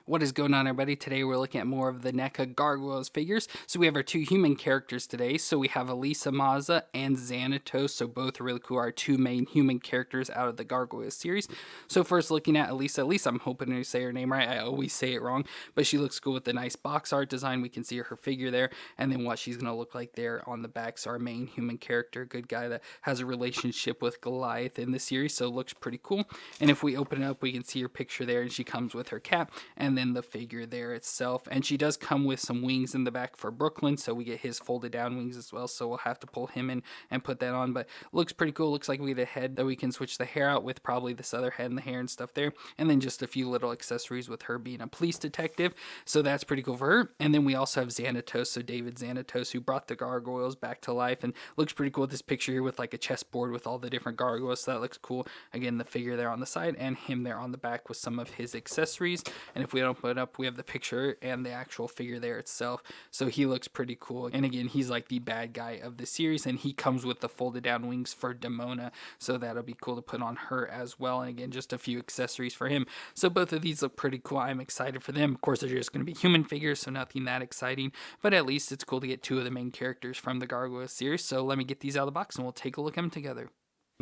What is going on, everybody? Today we're looking at more of the NECA Gargoyles figures. So we have our two human characters today. So we have Elisa Maza and Xanatos. So both are really cool. Our two main human characters out of the Gargoyles series. So first looking at Elisa. Elisa, I'm hoping to say her name right. I always say it wrong. But she looks cool with the nice box art design. We can see her figure there. And then what she's going to look like there on the back. So our main human character, good guy that has a relationship with Goliath in the series. So it looks pretty cool. And if we open it up, we can see her picture there. And she comes with her cap. And then the figure there itself, and she does come with some wings in the back for Brooklyn, so we get his folded down wings as well, so we'll have to pull him in and put that on, but looks pretty cool. Looks like we get a head that we can switch the hair out with, probably this other head and the hair and stuff there, and then just a few little accessories with her being a police detective, so that's pretty cool for her. And then we also have Xanatos, so David Xanatos, who brought the gargoyles back to life, and looks pretty cool with this picture here with like a chessboard with all the different gargoyles, so that looks cool. Again, the figure there on the side and him there on the back with some of his accessories. And if we open it up, we have the picture and the actual figure there itself, so he looks pretty cool. And again, he's like the bad guy of the series, and he comes with the folded down wings for Demona, so that'll be cool to put on her as well. And again, just a few accessories for him, so both of these look pretty cool. I'm excited for them. Of course, they're just going to be human figures, so nothing that exciting, but at least it's cool to get two of the main characters from the Gargoyles series. So let me get these out of the box and we'll take a look at them together.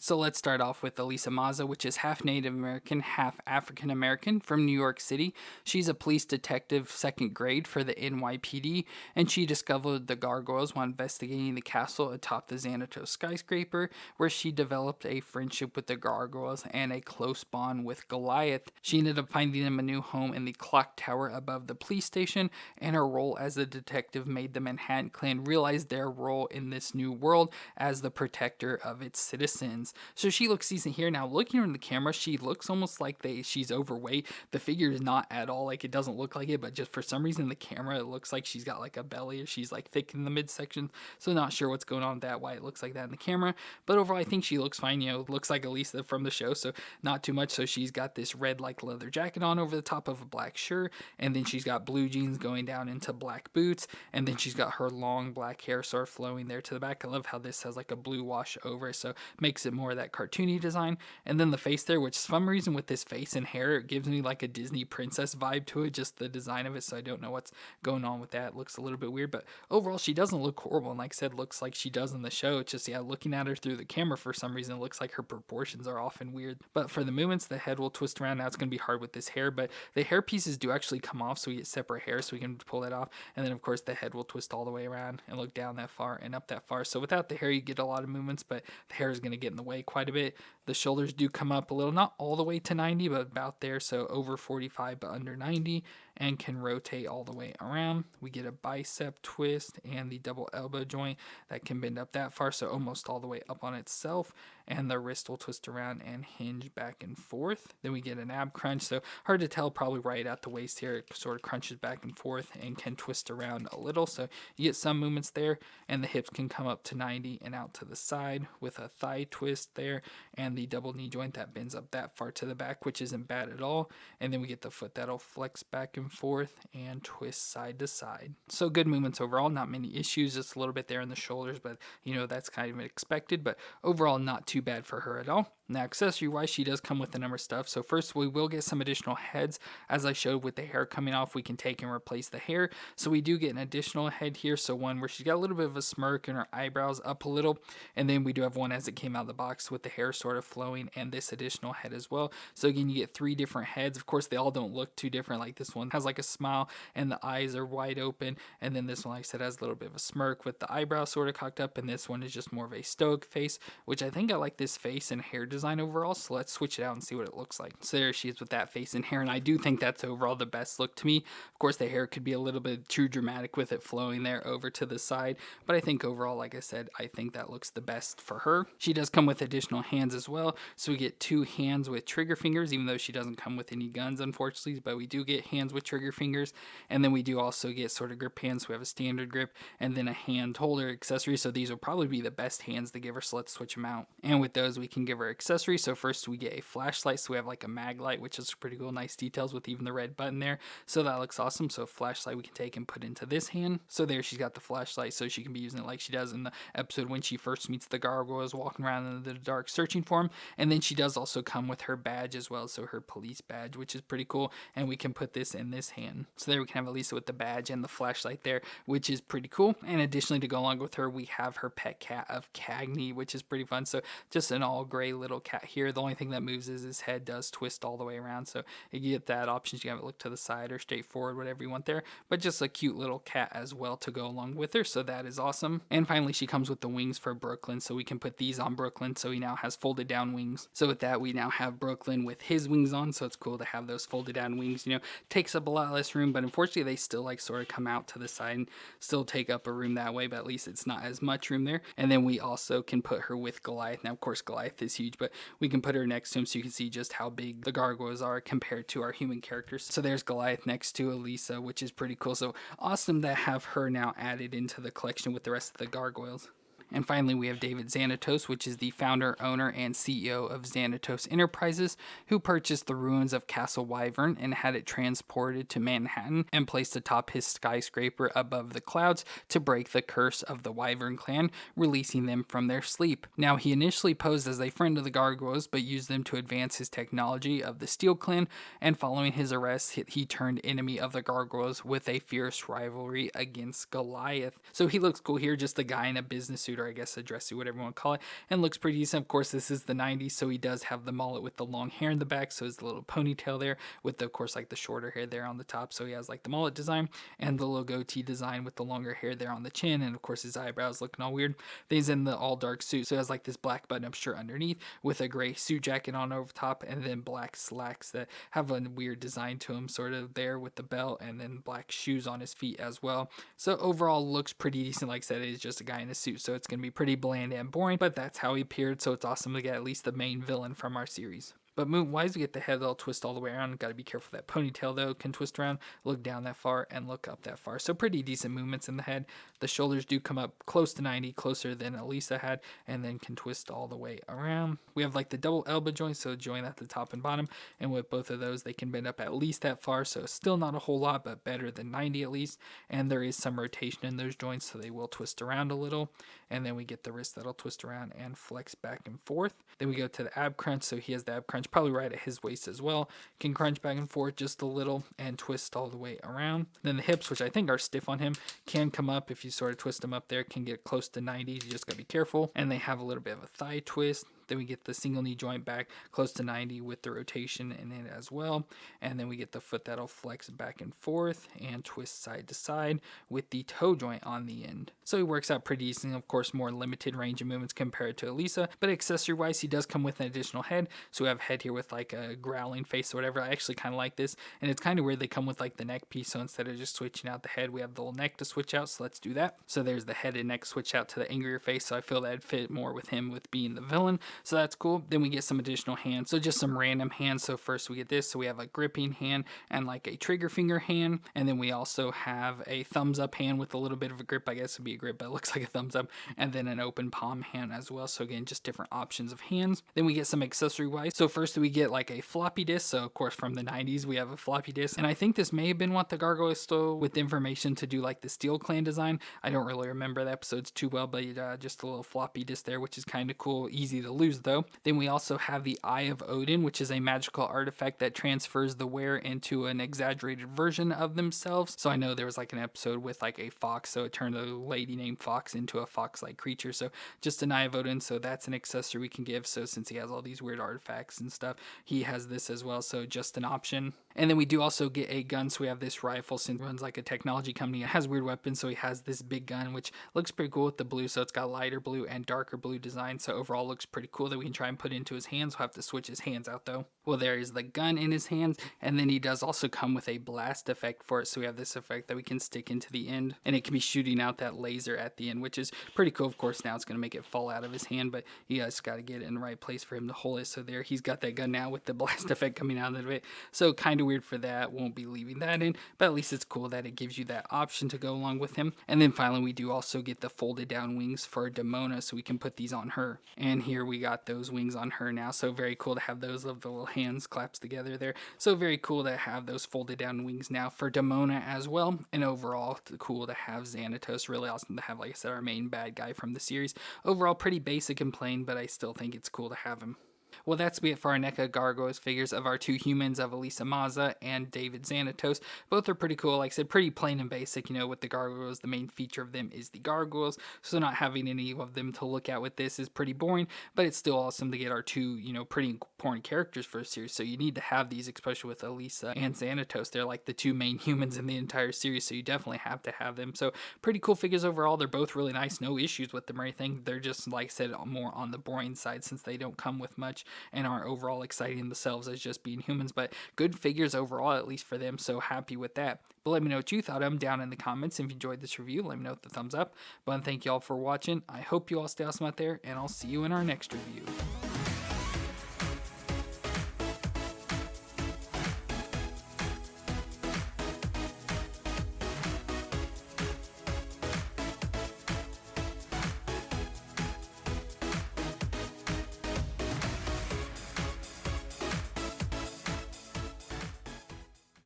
So let's start off with Elisa Maza, which is half Native American, half African American, from New York City. She's a police detective, second grade for the NYPD, and she discovered the gargoyles while investigating the castle atop the Xanatos skyscraper, where she developed a friendship with the gargoyles and a close bond with Goliath. She ended up finding them a new home in the clock tower above the police station, and her role as a detective made the Manhattan Clan realize their role in this new world as the protector of its citizens. So she looks decent here. Now, looking in the camera, she looks almost like she's overweight. The figure is not at all like, it doesn't look like it, but just for some reason in the camera, it looks like she's got like a belly, or she's like thick in the midsection. So not sure what's going on with that, why it looks like that in the camera. But overall, I think she looks fine. You know, looks like Elisa from the show, so not too much. So she's got this red like leather jacket on over the top of a black shirt, and then she's got blue jeans going down into black boots, and then she's got her long black hair sort of flowing there to the back. I love how this has like a blue wash over it, so makes it more of that cartoony design. And then the face there, which for some reason with this face and hair, it gives me like a Disney princess vibe to it, just the design of it, so I don't know what's going on with that. It looks a little bit weird, but overall she doesn't look horrible, and like I said, looks like she does in the show. It's just, yeah, looking at her through the camera, for some reason it looks like her proportions are often weird. But for the movements, the head will twist around. Now it's going to be hard with this hair, but the hair pieces do actually come off, so we get separate hair, so we can pull that off. And then of course the head will twist all the way around and look down that far and up that far. So without the hair, you get a lot of movements, but the hair is going to get in the way quite a bit. The shoulders do come up a little, not all the way to 90, but about there, so over 45 but under 90, and can rotate all the way around. We get a bicep twist and the double elbow joint that can bend up that far, so almost all the way up on itself, and the wrist will twist around and hinge back and forth. Then we get an ab crunch, so hard to tell, probably right at the waist here. It sort of crunches back and forth and can twist around a little, so you get some movements there. And the hips can come up to 90 and out to the side with a thigh twist there, and the double knee joint that bends up that far to the back, which isn't bad at all. And then we get the foot that'll flex back and forth and twist side to side. So good movements overall, not many issues, just a little bit there in the shoulders, but you know, that's kind of expected. But overall, not too bad for her at all. Now, accessory wise, she does come with a number of stuff. So first, we will get some additional heads. As I showed with the hair coming off, we can take and replace the hair. So we do get an additional head here. So one where she's got a little bit of a smirk and her eyebrows up a little. And then we do have one as it came out of the box with the hair sort of flowing and this additional head as well. So again, you get three different heads. Of course, they all don't look too different. Like this one has like a smile and the eyes are wide open. And then this one, like I said, has a little bit of a smirk with the eyebrows sort of cocked up. And this one is just more of a stoic face, which I think I like this face and hair design overall, so let's switch it out and see what it looks like. So there she is with that face and hair, and I do think that's overall the best look to me. Of course, the hair could be a little bit too dramatic with it flowing there over to the side, but I think overall, like I said, I think that looks the best for her. She does come with additional hands as well, so we get two hands with trigger fingers, even though she doesn't come with any guns, unfortunately, but we do get hands with trigger fingers. And then we do also get sort of grip hands, so we have a standard grip and then a hand holder accessory, so these will probably be the best hands to give her, so let's switch them out. And with those, we can give her accessories. So first we get a flashlight. So we have like a mag light, which is pretty cool. Nice details with even the red button there. So that looks awesome. So flashlight we can take and put into this hand. So there she's got the flashlight, so she can be using it like she does in the episode when she first meets the gargoyles, walking around in the dark searching for him. And then she does also come with her badge as well, so her police badge, which is pretty cool. And we can put this in this hand. So there we can have Elisa with the badge and the flashlight there, which is pretty cool. And additionally, to go along with her, we have her pet cat of Cagney, which is pretty fun. So just an all gray little cat here. The only thing that moves is his head does twist all the way around. So you get that option. You can have it look to the side or straight forward, whatever you want there. But just a cute little cat as well to go along with her. So that is awesome. And finally, she comes with the wings for Brooklyn. So we can put these on Brooklyn. So he now has folded down wings. So with that, we now have Brooklyn with his wings on. So it's cool to have those folded down wings. You know, takes up a lot less room, but unfortunately they still like sort of come out to the side and still take up a room that way, but at least it's not as much room there. And then we also can put her with Goliath. Now of course Goliath is huge, but we can put her next to him so you can see just how big the gargoyles are compared to our human characters. So there's Goliath next to Elisa, which is pretty cool. So awesome to have her now added into the collection with the rest of the gargoyles. And finally, we have David Xanatos, which is the founder, owner, and CEO of Xanatos Enterprises, who purchased the ruins of Castle Wyvern and had it transported to Manhattan and placed atop his skyscraper above the clouds to break the curse of the Wyvern clan, releasing them from their sleep. Now, he initially posed as a friend of the Gargoyles, but used them to advance his technology of the Steel Clan, and following his arrest, he turned enemy of the Gargoyles with a fierce rivalry against Goliath. So he looks cool here, just a guy in a business suit, or I guess a dress suit, whatever you want to call it, and looks pretty decent. Of course, this is the 90s, so he does have the mullet with the long hair in the back, so his little ponytail there with, of course, like the shorter hair there on the top, so he has like the mullet design and the little goatee design with the longer hair there on the chin, and of course his eyebrows looking all weird. Then he's in the all dark suit, so he has like this black button-up shirt underneath with a gray suit jacket on over top, and then black slacks that have a weird design to him sort of there with the belt, and then black shoes on his feet as well. So overall looks pretty decent. Like I said, he's just a guy in a suit, so it's going to be pretty bland and boring, but that's how he appeared, so it's awesome to get at least the main villain from our series. But movement-wise, we get the head that'll twist all the way around. Got to be careful. That ponytail, though, can twist around, look down that far, and look up that far. So pretty decent movements in the head. The shoulders do come up close to 90, closer than Elisa had, and then can twist all the way around. We have like the double elbow joint, so joint at the top and bottom, and with both of those, they can bend up at least that far, so still not a whole lot, but better than 90 at least. And there is some rotation in those joints, so they will twist around a little. And then we get the wrist that'll twist around and flex back and forth. Then we go to the ab crunch, so he has the ab crunch probably right at his waist as well. Can crunch back and forth just a little and twist all the way around. Then the hips, which I think are stiff on him, can come up if you sort of twist them up there, can get close to 90. You just gotta be careful. And they have a little bit of a thigh twist. Then we get the single knee joint back close to 90 with the rotation in it as well. And then we get the foot that'll flex back and forth and twist side to side with the toe joint on the end. So he works out pretty decent. Of course, more limited range of movements compared to Elisa, but accessory wise, he does come with an additional head. So we have a head here with like a growling face or whatever. I actually kind of like this. And it's kind of weird they come with like the neck piece. So instead of just switching out the head, we have the little neck to switch out. So let's do that. So there's the head and neck switch out to the angrier face. So I feel that'd fit more with him with being the villain. So that's cool. Then we get some additional hands. So just some random hands. So first we get this. So we have a gripping hand and like a trigger finger hand. And then we also have a thumbs up hand with a little bit of a grip. I guess it'd be a grip, but it looks like a thumbs up. And then an open palm hand as well. So again, just different options of hands. Then we get some accessory wise. So first we get like a floppy disk. So of course from the 90s we have a floppy disk. And I think this may have been what the Gargoyles stole with information to do like the Steel Clan design. I don't really remember the episodes too well, but just a little floppy disk there, which is kind of cool. Easy to lose though. Then we also have the Eye of Odin, which is a magical artifact that transfers the wearer into an exaggerated version of themselves. So I know there was like an episode with like a fox, so it turned a lady named Fox into a fox-like creature. So just an Eye of Odin, so that's an accessory we can give. So since he has all these weird artifacts and stuff, he has this as well, so just an option. And then we do also get a gun, so we have this rifle. Since it runs like a technology company, it has weird weapons, so he has this big gun, which looks pretty cool with the blue. So it's got lighter blue and darker blue design, so overall looks pretty cool that we can try and put into his hands. We'll have to switch his hands out though. Well, there is the gun in his hands, and then he does also come with a blast effect for it. So we have this effect that we can stick into the end, and it can be shooting out that laser at the end, which is pretty cool. Of course, now it's going to make it fall out of his hand, but you guys got to get it in the right place for him to hold it. So there, he's got that gun now with the blast effect coming out of it. So kind of weird for that. Won't be leaving that in, but at least it's cool that it gives you that option to go along with him. And then finally, we do also get the folded down wings for Demona, so we can put these on her. And here we got those wings on her now. So very cool to have those little hands claps together there. So very cool to have those folded down wings now for Demona as well. And overall, cool to have Xanatos. Really awesome to have, like I said, our main bad guy from the series. Overall, pretty basic and plain, but I still think it's cool to have him. Well, that's be it for our NECA Gargoyles figures of our two humans of Elisa Maza and David Xanatos. Both are pretty cool. Like I said, pretty plain and basic. You know, with the gargoyles, the main feature of them is the gargoyles. So not having any of them to look at with this is pretty boring, but it's still awesome to get our two, you know, pretty important characters for a series. So you need to have these, especially with Elisa and Xanatos. They're like the two main humans in the entire series, so you definitely have to have them. So pretty cool figures overall. They're both really nice. No issues with them or anything. They're just, like I said, more on the boring side since they don't come with much and aren't overall exciting themselves as just being humans, but good figures overall, at least for them, so happy with that. But let me know what you thought of them down in the comments. If you enjoyed this review, let me know with the thumbs up. But thank you all for watching. I hope you all stay awesome out there, and I'll see you in our next review.